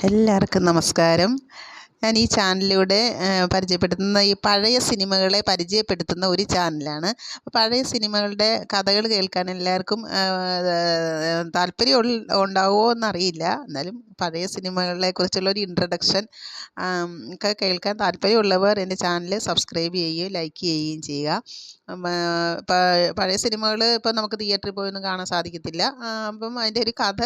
എല്ലാവർക്കും നമസ്കാരം. ഞാൻ ഈ ചാനലിലൂടെ പരിചയപ്പെടുത്തുന്ന ഈ പഴയ സിനിമകളെ പരിചയപ്പെടുത്തുന്ന ഒരു ചാനലാണ്. പഴയ സിനിമകളുടെ കഥകൾ കേൾക്കാൻ എല്ലാവർക്കും താല്പര്യം ഉണ്ടാവുമോ എന്നറിയില്ല. എന്നാലും പഴയ സിനിമകളെക്കുറിച്ചുള്ളൊരു ഇൻട്രഡക്ഷൻ ഒക്കെ കേൾക്കാൻ താല്പര്യമുള്ളവർ എൻ്റെ ചാനൽ സബ്സ്ക്രൈബ് ചെയ്യുകയും ലൈക്ക് ചെയ്യുകയും ചെയ്യുക. പഴയ സിനിമകൾ ഇപ്പം നമുക്ക് തിയേറ്ററിൽ പോയൊന്നും കാണാൻ സാധിക്കത്തില്ല. അപ്പം അതിൻ്റെ ഒരു കഥ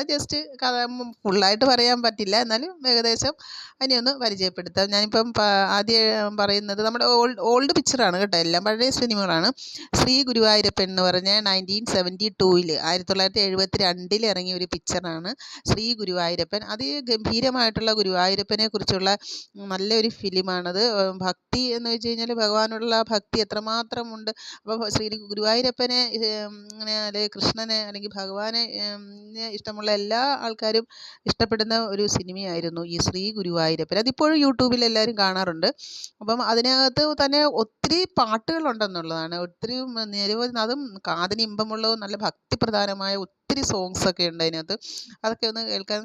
ഫുള്ളായിട്ട് പറയാൻ പറ്റില്ല. എന്നാലും ഏകദേശം അതിനെ ഒന്ന് പരിചയപ്പെടുത്താം. ഞാനിപ്പം ആദ്യം പറയുന്നത് നമ്മുടെ ഓൾഡ് പിക്ചറാണ് കേട്ടോ, എല്ലാം പഴയ സിനിമകളാണ്. ശ്രീ ഗുരുവായൂരപ്പൻ എന്ന് പറഞ്ഞ 1972 1972 ഇറങ്ങിയ ഒരു പിക്ചറാണ് ശ്രീ ഗുരുവായൂരപ്പൻ. അതിഗംഭീരമായിട്ടുള്ള ഗുരുവായൂരപ്പനെ കുറിച്ചുള്ള നല്ലൊരു ഫിലിമാണത്. ഭക്തി എന്ന് വെച്ച് കഴിഞ്ഞാൽ ഭഗവാനുള്ള ഭക്തി എത്രമാത്രമുണ്ട്. അപ്പോൾ ശ്രീ ഗുരുവായൂരപ്പനെ ഇങ്ങനെ അല്ലെങ്കിൽ കൃഷ്ണനെ അല്ലെങ്കിൽ ഭഗവാനെ ഇഷ്ടമുള്ള എല്ലാ ആൾക്കാരും ഇഷ്ടപ്പെടുന്ന ഒരു സിനിമയായിരുന്നു ഈ ശ്രീ ഗുരുവായൂരപ്പൻ. അതിപ്പോഴും യൂട്യൂബിൽ എല്ലാവരും കാണാറുണ്ട്. അപ്പം അതിനകത്ത് തന്നെ ഒത്തിരി പാട്ടുകളുണ്ടെന്നുള്ളതാണ്. ഒത്തിരി നിരവധി, അതും കാതിന് ഇമ്പമുള്ളതും നല്ല ഭക്തിപ്രധാനമായ ഒത്തിരി സോങ്സൊക്കെ ഉണ്ട് അതിനകത്ത്. അതൊക്കെ ഒന്ന് കേൾക്കാൻ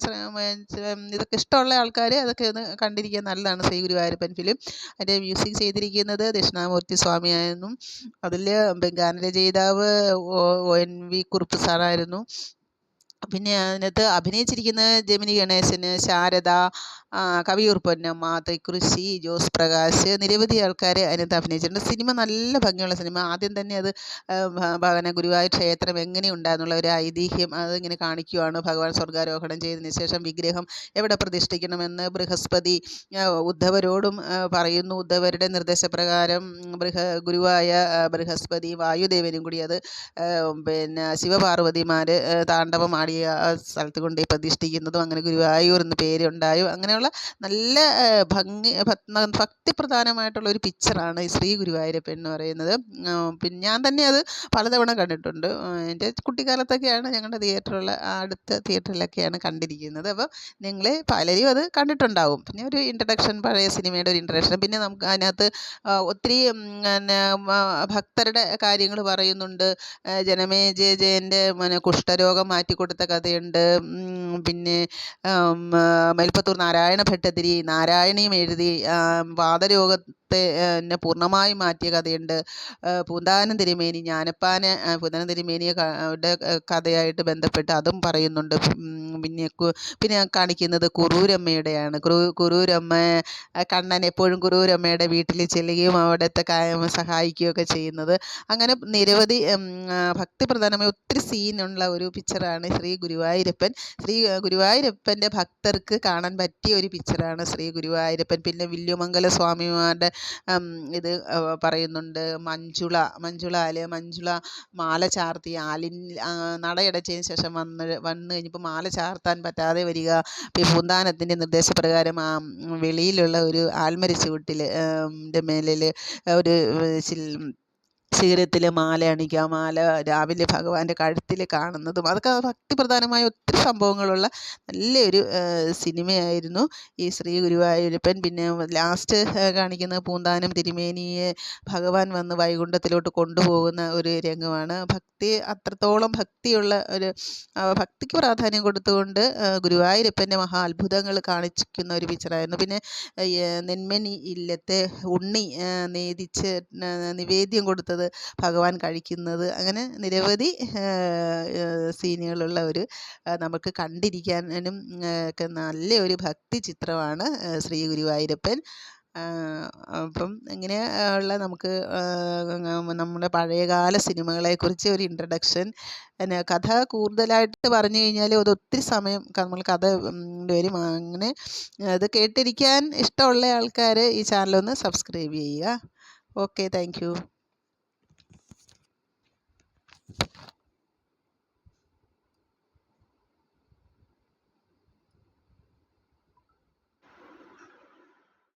ഇതൊക്കെ ഇഷ്ടമുള്ള ആൾക്കാർ അതൊക്കെ ഒന്ന് കണ്ടിരിക്കാൻ നല്ലതാണ്. ശ്രീ ഗുരുവായൂരപ്പൻ ഫിലിം. അതിൻ്റെ മ്യൂസിക് ചെയ്തിരിക്കുന്നത് ദക്ഷിണാമൂർത്തി സ്വാമിയായിരുന്നു. അതിൽ ഗാനരചയിതാവ് ONV കുറുപ്പ് സാറായിരുന്നു. പിന്നെ അതിനകത്ത് അഭിനയിച്ചിരിക്കുന്നത് ജെമിനി ഗണേശന്, ശാരദ, കവിയൂർ പൊന്നമ്മ, തൈക്കുറിശ്ശി, ജോസ് പ്രകാശ്, നിരവധി ആൾക്കാർ അതിനകത്ത് അഭിനയിച്ചിട്ടുണ്ട്. സിനിമ നല്ല ഭംഗിയുള്ള സിനിമ. ആദ്യം തന്നെ അത് ഗുരുവായൂർ ക്ഷേത്രം എങ്ങനെയുണ്ടായെന്നുള്ള ഒരു ഐതിഹ്യം അതിങ്ങനെ കാണിക്കുവാണ്. ഭഗവാൻ സ്വർഗ്ഗാരോഹണം ചെയ്തതിന് ശേഷം വിഗ്രഹം എവിടെ പ്രതിഷ്ഠിക്കണമെന്ന് ബൃഹസ്പതി ഉദ്ധവരോടും പറയുന്നു. ഉദ്ധവരുടെ നിർദ്ദേശപ്രകാരം ഗുരുവായ ബൃഹസ്പതി വായുദേവനും കൂടി അത് ശിവപാർവതിമാർ താണ്ഡവമാടിയ സ്ഥലത്ത് കൊണ്ട് പ്രതിഷ്ഠിക്കുന്നതും അങ്ങനെ ഗുരുവായൂർ എന്ന് പേരുണ്ടായും. അങ്ങനെയുള്ള നല്ല ഭക്തിപ്രധാനമായിട്ടുള്ള ഒരു പിക്ചറാണ് ഈ ശ്രീ ഗുരുവായൂരപ്പൻ എന്ന് പറയുന്നത്. പിന്നെ ഞാൻ തന്നെ അത് പലതവണ കണ്ടിട്ടുണ്ട്. എൻ്റെ കുട്ടിക്കാലത്തൊക്കെയാണ് ഞങ്ങളുടെ തിയേറ്ററുള്ള അടുത്ത തിയേറ്ററിലൊക്കെയാണ് കണ്ടിരിക്കുന്നത്. അപ്പോൾ നിങ്ങൾ പലരും അത് കണ്ടിട്ടുണ്ടാവും. പിന്നെ ഒരു ഇൻട്രഡക്ഷൻ, പഴയ സിനിമയുടെ ഒരു ഇൻട്രഡക്ഷൻ. പിന്നെ നമുക്ക് അതിനകത്ത് ഒത്തിരി ഭക്തരുടെ കാര്യങ്ങൾ പറയുന്നുണ്ട്. ജനമേജയൻ്റെ കുഷ്ഠരോഗം മാറ്റിക്കൊടുത്ത കഥയുണ്ട്. പിന്നെ മേൽപ്പത്തൂർ നാരായണ ഭട്ടതിരി നാരായണീയം എഴുതി വാതരോഗത്തെ പൂർണ്ണമായും മാറ്റിയ കഥയുണ്ട്. പൂന്താനം തിരുമേനി പൂന്താനം തിരുമേനിയുടെ കഥയായിട്ട് ബന്ധപ്പെട്ട് അതും പറയുന്നുണ്ട്. പിന്നെ കാണിക്കുന്നത് കുറൂരമ്മയുടെയാണ്. കുറൂരമ്മ, കണ്ണൻ എപ്പോഴും കുറൂരമ്മയുടെ വീട്ടിൽ ചെല്ലുകയും അവിടുത്തെ സഹായിക്കുകയൊക്കെ ചെയ്യുന്നത്. അങ്ങനെ നിരവധി ഭക്തിപ്രധാനമായ ഒത്തിരി സീനുള്ള ഒരു പിക്ചറാണ് ശ്രീ ഗുരുവായൂരപ്പൻ. ശ്രീ ഗുരുവായൂരപ്പൻ്റെ ഭക്തർക്ക് കാണാൻ പറ്റിയ ഒരു പിക്ചറാണ് ശ്രീ ഗുരുവായൂരപ്പൻ. പിന്നെ വില്ലുമംഗല സ്വാമിമാരുടെ ഇത് പറയുന്നുണ്ട്. മഞ്ജുള മാല ചാർത്തി നടയടച്ചതിന് ശേഷം വന്നു കഴിഞ്ഞപ്പോൾ മാല ചാർത്താൻ പറ്റാതെ വരിക. പൂന്താനത്തിൻ്റെ നിർദ്ദേശപ്രകാരം വെളിയിലുള്ള ഒരു ആൽമരച്ചുവട്ടിൽ മേലിൽ ഒരു ശിഖരത്തിൽ മാല അണിക്കുക. മാല രാവിലെ ഭഗവാന്റെ കഴുത്തിൽ കാണുന്നതും അതൊക്കെ ഭക്തിപ്രധാനമായ ഒത്തിരി സംഭവങ്ങളുള്ള നല്ലൊരു സിനിമയായിരുന്നു ഈ ശ്രീ ഗുരുവായൂരപ്പൻ. പിന്നെ ലാസ്റ്റ് കാണിക്കുന്ന പൂന്താനം തിരുമേനിയെ ഭഗവാൻ വന്ന് വൈകുണ്ഠത്തിലോട്ട് കൊണ്ടുപോകുന്ന ഒരു രംഗമാണ്. അത്രത്തോളം ഭക്തിയുള്ള ഒരു ഭക്തിക്ക് പ്രാധാന്യം കൊടുത്തുകൊണ്ട് ഗുരുവായൂരപ്പൻ്റെ മഹാ അത്ഭുതങ്ങൾ കാണിക്കുന്ന ഒരു പിക്ചറായിരുന്നു. പിന്നെ നെന്മണി ഇല്ലത്തെ ഉണ്ണി നേദിച്ച് നിവേദ്യം കൊടുത്തത് ഭഗവാൻ കഴിക്കുന്നത്, അങ്ങനെ നിരവധി സീനുകളുള്ള ഒരു നമുക്ക് കണ്ടിരിക്കാനും ഒക്കെ നല്ലൊരു ഭക്തി ചിത്രമാണ് ശ്രീ ഗുരുവായൂരപ്പൻ. അപ്പം ഇങ്ങനെ ഉള്ള നമുക്ക് നമ്മുടെ പഴയകാല സിനിമകളെക്കുറിച്ച് ഒരു ഇൻട്രഡക്ഷൻ. പിന്നെ കഥ കൂടുതലായിട്ട് പറഞ്ഞു കഴിഞ്ഞാൽ അത് ഒത്തിരി സമയം നമ്മൾ കഥ വരും. അങ്ങനെ അത് കേട്ടിരിക്കാൻ ഇഷ്ടമുള്ള ആൾക്കാർ ഈ ചാനലൊന്ന് സബ്സ്ക്രൈബ് ചെയ്യുക. Okay, thank you.